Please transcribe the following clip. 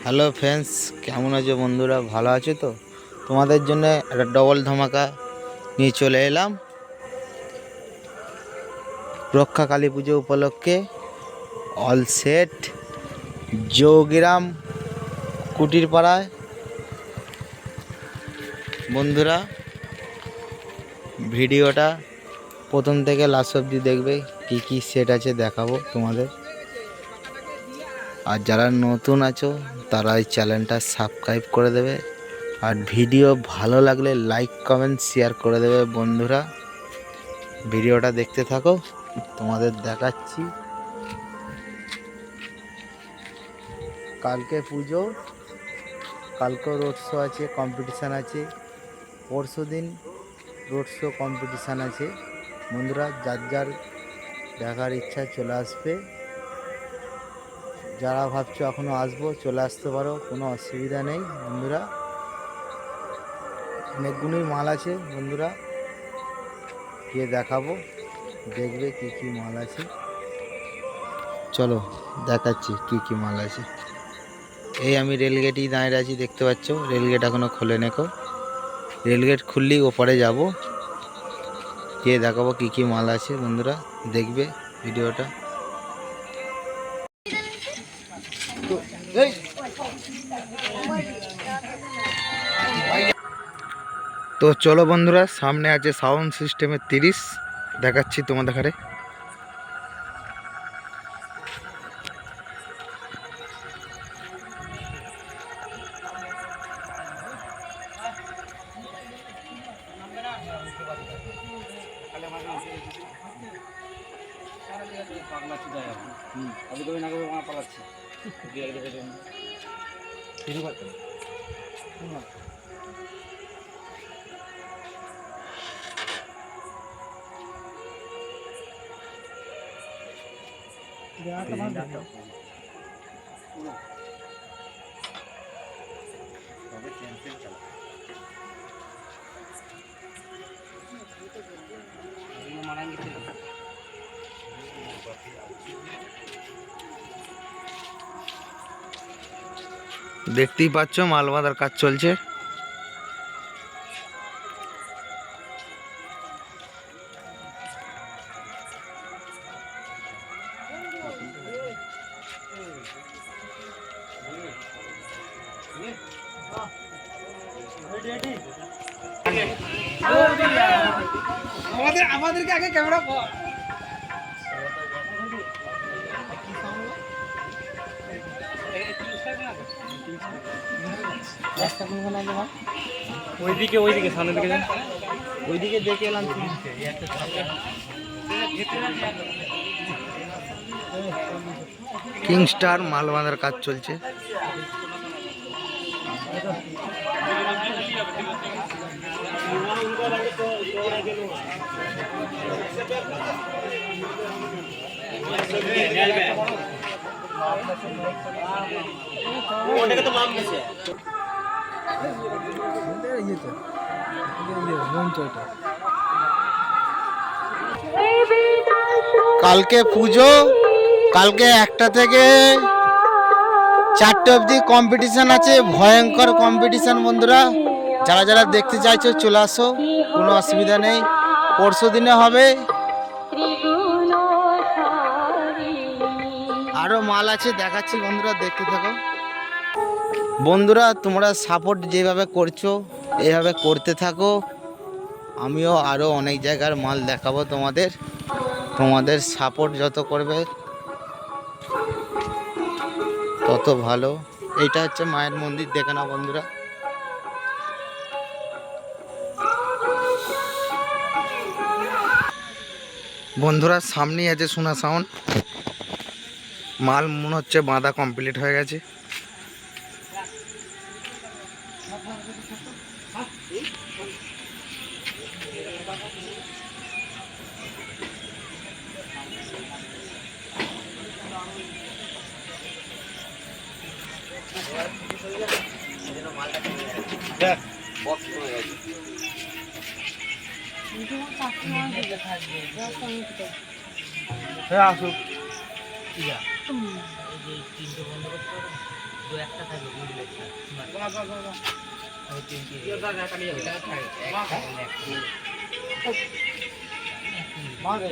Hello friends, কেমন আছো বন্ধুরা? ভালো আছো তো? তোমাদের জন্য একটা ডবল ধামাকা নিয়ে চলে এলাম। রক্ষা কালী পুজো উপলক্ষে অল সেট যোগগ্রাম কুটির পাড়ায়। বন্ধুরা, ভিডিওটা প্রথম থেকে লাস্ট অবধি দেখবে, কি কি সেট আছে দেখাবো তোমাদের। আর যারা নতুন আছো তারা এই চ্যানেলটা সাবস্ক্রাইব করে দেবে, আর ভিডিও ভালো লাগলে লাইক কমেন্ট শেয়ার করে দেবে। বন্ধুরা, ভিডিওটা দেখতে থাকো, তোমাদের দেখাচ্ছি। কালকে পুজো, কালকেও রোড শো আছে, কম্পিটিশান আছে। পরশু দিন রোড শো কম্পিটিশান আছে। বন্ধুরা, যার যার দেখার ইচ্ছা চলে আসবে। যারা ভাবছো এখনও আসবো, চলে আসতে পারো, কোনো অসুবিধা নেই। বন্ধুরা, অনেকগুলোই মাল আছে। বন্ধুরা, গিয়ে দেখাবো, দেখবে কি কি মাল আছে। চলো দেখাচ্ছি কি কি মাল আছে। এই আমি রেলগেটেই দাঁড়িয়ে আছি, দেখতে পাচ্ছ। রেলগেট এখনও খোলে নেকো। রেলগেট খুললেই ওপারে যাব, গিয়ে দেখাবো কি কি মাল আছে। বন্ধুরা, দেখবে ভিডিওটা। তো চলো বন্ধুরা, সামনে আছে সাউন্ড সিস্টেমের 30, দেখাচ্ছি তোমাদের ঘরে। দেখতেই পাচ্ছ, মাল বাঁধার কাজ চলছে। আমাদেরকে আগে ক্যামেরা ওইদিকে সামনে দিকে যান, ওইদিকে দেখে এলাম। কিংস্টার মাল বাঁধার কাজ চলছে। কালকে পুজো, কালকে 1টা থেকে 4টে অবধি কম্পিটিশান আছে, ভয়ঙ্কর কম্পিটিশান। বন্ধুরা, যারা যারা দেখতে চাইছো চলে আসো, কোনো অসুবিধা নেই। পরশু দিনে হবে। আরও মাল আছে, দেখাচ্ছি। বন্ধুরা, দেখতে থাকো। বন্ধুরা, তোমরা সাপোর্ট যেভাবে করছো এইভাবে করতে থাকো। আমিও আরও অনেক জায়গার মাল দেখাবো তোমাদের। তোমাদের সাপোর্ট যত করবে তত ভালো। এইটা হচ্ছে মায়ের মন্দির, দেখে না বন্ধুরা। বন্ধুরা, সামনেই আছে সোনা সাউন্ড। মাল মনে হচ্ছে বাঁধা কমপ্লিট হয়ে গেছে। হ্যাঁ, আসুক। দু একটা থাকবে বুঝলে ওই 3 কেজি মারে